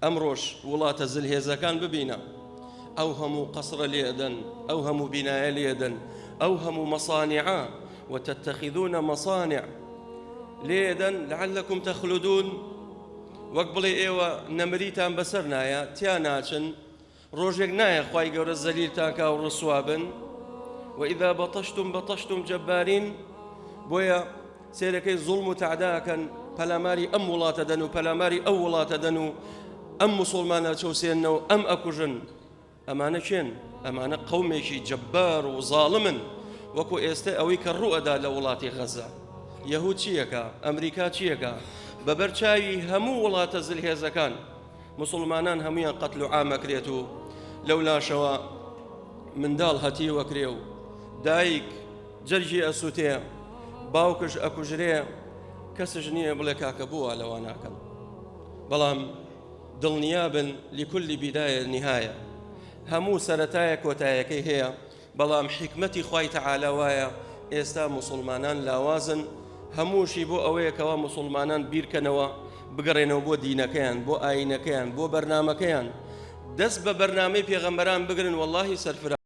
أمروش وڵاتە زلهێزەکان ببینە ئەو هەموو قەسرە لێدەن ئەو هەموو بینایە لێدەن ئەو هەموو مەصانعە وتتخذون مصانع لێدەن لعلكم تخلدون وەک بڵێ ئێوە نەمریتان بەسەر نایە تیا ناچن ڕۆژێک نایە خوای گەورە زەلیلتان کا و ڕسوا بن وإذا بطشتم جبارين بۆیە سێرەکەی زوڵم و تعداکەن پەلاماری ئەم وڵاتە دەن و پەلاماری ئەو وڵاتە دەن و ئەم موسڵمانە چەوسێنەوە ئەم ئەکوژن ئەمانە کێن ئەمانە قەومێکی جەبار و زاڵمن وەکو ئێستا ئەوەی کە ڕوئەدا لە وڵاتی غەزە یەهود چیەکە ئەمریکا چیەکە بەبەرچاوی هەموو وڵاتە زلهێزەکان مسلمانان هەمویان قەتل و عامەکرێت و لەولاشەوە منداڵ هەتیوە کرێ و دایک جەرگی ئەسووتێ باوکش ئەکوژرێ کەسش نییە بڵێ کاکە بووە لەوە ناکەن بەڵام دڵنیابن لكل بداية نهاية هەموو سەرەتایە کۆتایەکەی هەیە بەڵام حکمەتی خوای تەعالە وایە ئێستا مسلمانان لاوازن هەمووشی بۆ ئەوەیەکەوە مسلمانان بیرکەنەوە بگەڕێنەوە بۆ دینەکەیان بۆ ئاینەکەیان بۆ بەرنامەکەیان دەست بە بەرنامەی پێغەمبەران بگرن واللهی سەرفرا